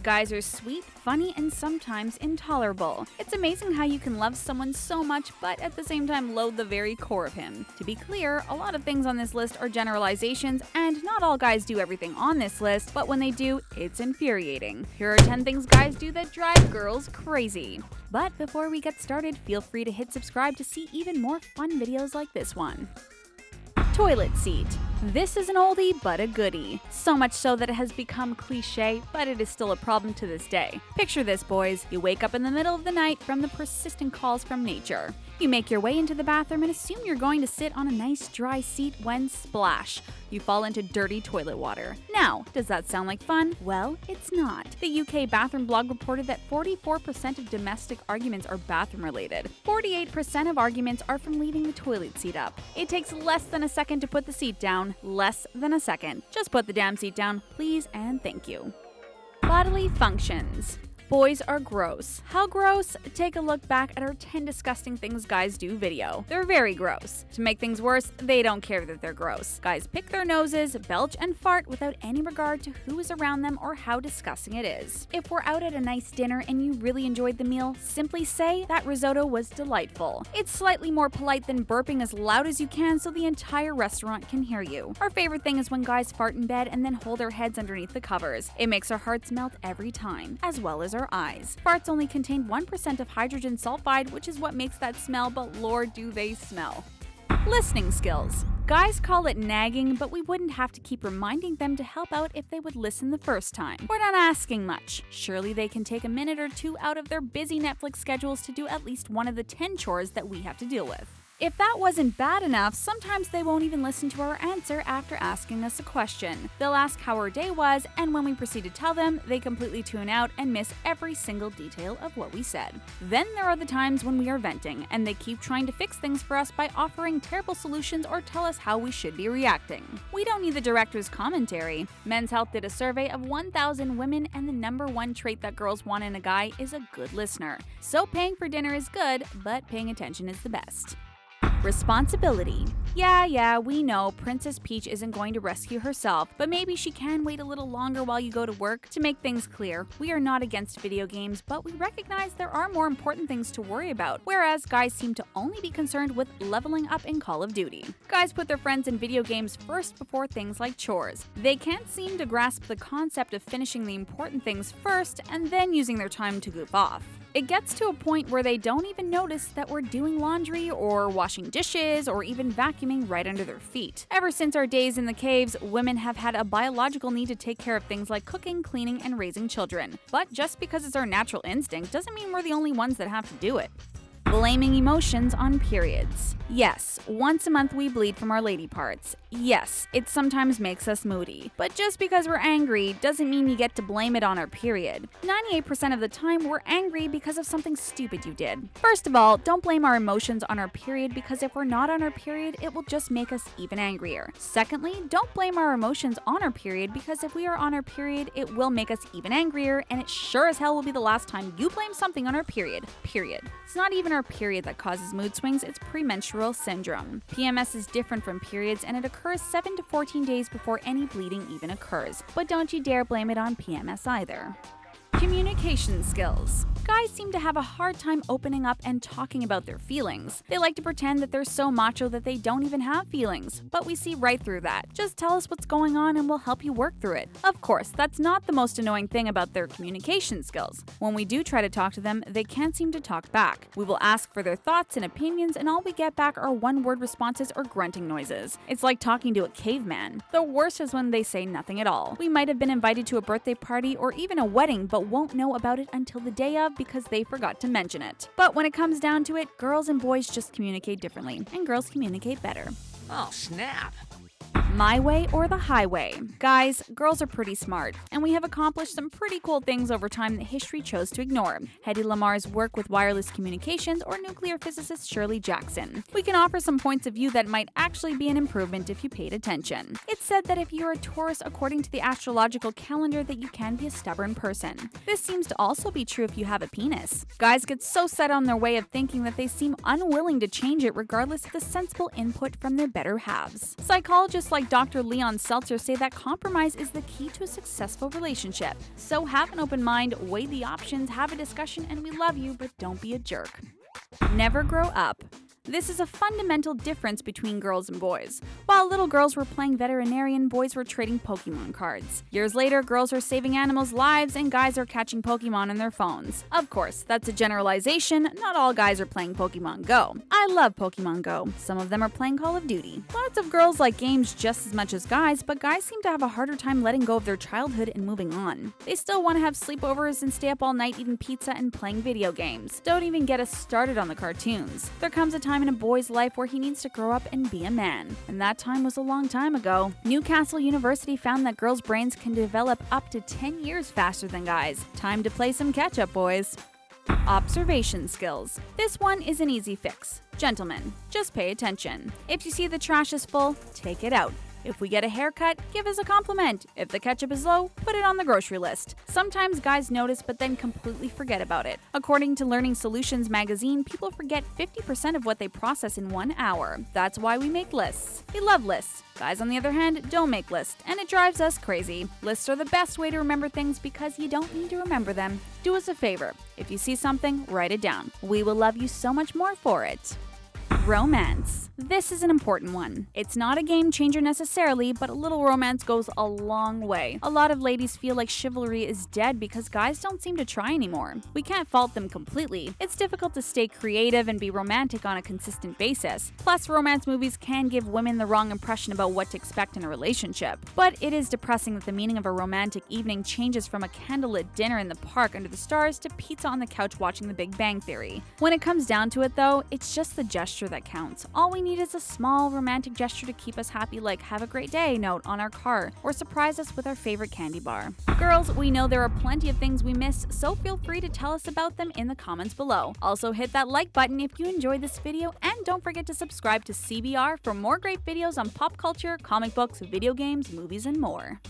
Guys are sweet, funny, and sometimes intolerable. It's amazing how you can love someone so much, but at the same time loathe the very core of him. To be clear, a lot of things on this list are generalizations, and not all guys do everything on this list, but when they do, it's infuriating. Here are 10 things guys do that drive girls crazy. But before we get started, feel free to hit subscribe to see even more fun videos like this one. Toilet seat. This is an oldie but a goodie. So much so that it has become cliche, but it is still a problem to this day. Picture this, boys. You wake up in the middle of the night from the persistent calls from nature. You make your way into the bathroom and assume you're going to sit on a nice dry seat when splash, you fall into dirty toilet water. Now, does that sound like fun? Well, it's not. The UK bathroom blog reported that 44% of domestic arguments are bathroom related. 48% of arguments are from leaving the toilet seat up. It takes less than a second to put the seat down. Less than a second. Just put the damn seat down, please and thank you. Bodily functions. Boys are gross. How gross? Take a look back at our 10 disgusting things guys do video. They're very gross. To make things worse, they don't care that they're gross. Guys pick their noses, belch, and fart without any regard to who is around them or how disgusting it is. If we're out at a nice dinner and you really enjoyed the meal, simply say that risotto was delightful. It's slightly more polite than burping as loud as you can so the entire restaurant can hear you. Our favorite thing is when guys fart in bed and then hold their heads underneath the covers. It makes our hearts melt every time, as well as our eyes. Farts only contain 1% of hydrogen sulfide, which is what makes that smell, but lord do they smell. Listening skills. Guys call it nagging, but we wouldn't have to keep reminding them to help out if they would listen the first time. We're not asking much. Surely they can take a minute or two out of their busy Netflix schedules to do at least one of the 10 chores that we have to deal with. If that wasn't bad enough, sometimes they won't even listen to our answer after asking us a question. They'll ask how our day was, and when we proceed to tell them, they completely tune out and miss every single detail of what we said. Then there are the times when we are venting, and they keep trying to fix things for us by offering terrible solutions or tell us how we should be reacting. We don't need the director's commentary. Men's Health did a survey of 1,000 women, and the #1 trait that girls want in a guy is a good listener. So paying for dinner is good, but paying attention is the best. Responsibility. Yeah, we know Princess Peach isn't going to rescue herself, but maybe she can wait a little longer while you go to work. To make things clear, we are not against video games, but we recognize there are more important things to worry about, whereas guys seem to only be concerned with leveling up in Call of Duty. Guys put their friends in video games first before things like chores. They can't seem to grasp the concept of finishing the important things first and then using their time to goof off. It gets to a point where they don't even notice that we're doing laundry or washing dishes or even vacuuming right under their feet. Ever since our days in the caves, women have had a biological need to take care of things like cooking, cleaning, and raising children. But just because it's our natural instinct doesn't mean we're the only ones that have to do it. Blaming emotions on periods. Yes, once a month we bleed from our lady parts. Yes, it sometimes makes us moody. But just because we're angry doesn't mean you get to blame it on our period. 98% of the time we're angry because of something stupid you did. First of all, don't blame our emotions on our period because if we're not on our period, it will just make us even angrier. Secondly, don't blame our emotions on our period because if we are on our period, it will make us even angrier and it sure as hell will be the last time you blame something on our period. It's not even our period that causes mood swings, it's premenstrual syndrome. PMS is different from periods and it occurs 7 to 14 days before any bleeding even occurs. But don't you dare blame it on PMS either. Communication skills. Guys seem to have a hard time opening up and talking about their feelings. They like to pretend that they're so macho that they don't even have feelings, but we see right through that. Just tell us what's going on and we'll help you work through it. Of course, that's not the most annoying thing about their communication skills. When we do try to talk to them, they can't seem to talk back. We will ask for their thoughts and opinions and all we get back are one-word responses or grunting noises. It's like talking to a caveman. The worst is when they say nothing at all. We might have been invited to a birthday party or even a wedding, but won't know about it until the day of because they forgot to mention it. But when it comes down to it, girls and boys just communicate differently, and girls communicate better. Oh, snap. My way or the highway. Guys, girls are pretty smart, and we have accomplished some pretty cool things over time that history chose to ignore. Hedy Lamar's work with wireless communications or nuclear physicist Shirley Jackson. We can offer some points of view that might actually be an improvement if you paid attention. It's said that if you're a Taurus according to the astrological calendar that you can be a stubborn person. This seems to also be true if you have a penis. Guys get so set on their way of thinking that they seem unwilling to change it regardless of the sensible input from their better halves. Psychologists like like Dr. Leon Seltzer say that compromise is the key to a successful relationship. So have an open mind, weigh the options, have a discussion, and we love you, but don't be a jerk. Never grow up. This is a fundamental difference between girls and boys. While little girls were playing veterinarian, boys were trading Pokemon cards. Years later, girls are saving animals' lives and guys are catching Pokemon on their phones. Of course, that's a generalization. Not all guys are playing Pokemon Go. I love Pokemon Go. Some of them are playing Call of Duty. Lots of girls like games just as much as guys, but guys seem to have a harder time letting go of their childhood and moving on. They still want to have sleepovers and stay up all night eating pizza and playing video games. Don't even get us started on the cartoons. There comes a time in a boy's life where he needs to grow up and be a man. And that time was a long time ago. Newcastle University found that girls' brains can develop up to 10 years faster than guys. Time to play some catch-up, boys. Observation skills. This one is an easy fix. Gentlemen, just pay attention. If you see the trash is full, take it out. If we get a haircut, give us a compliment. If the ketchup is low, put it on the grocery list. Sometimes guys notice but then completely forget about it. According to Learning Solutions magazine, people forget 50% of what they process in 1 hour. That's why we make lists. We love lists. Guys, on the other hand, don't make lists, and it drives us crazy. Lists are the best way to remember things because you don't need to remember them. Do us a favor. If you see something, write it down. We will love you so much more for it. Romance. This is an important one. It's not a game changer necessarily, but a little romance goes a long way. A lot of ladies feel like chivalry is dead because guys don't seem to try anymore. We can't fault them completely. It's difficult to stay creative and be romantic on a consistent basis. Plus, romance movies can give women the wrong impression about what to expect in a relationship. But it is depressing that the meaning of a romantic evening changes from a candlelit dinner in the park under the stars to pizza on the couch watching The Big Bang Theory. When it comes down to it though, it's just the gesture that counts. All we need is a small romantic gesture to keep us happy, like "have a great day" note on our car or surprise us with our favorite candy bar. Girls, we know there are plenty of things we miss, so feel free to tell us about them in the comments below. Also hit that like button if you enjoyed this video, and don't forget to subscribe to CBR for more great videos on pop culture, comic books, video games, movies, and more.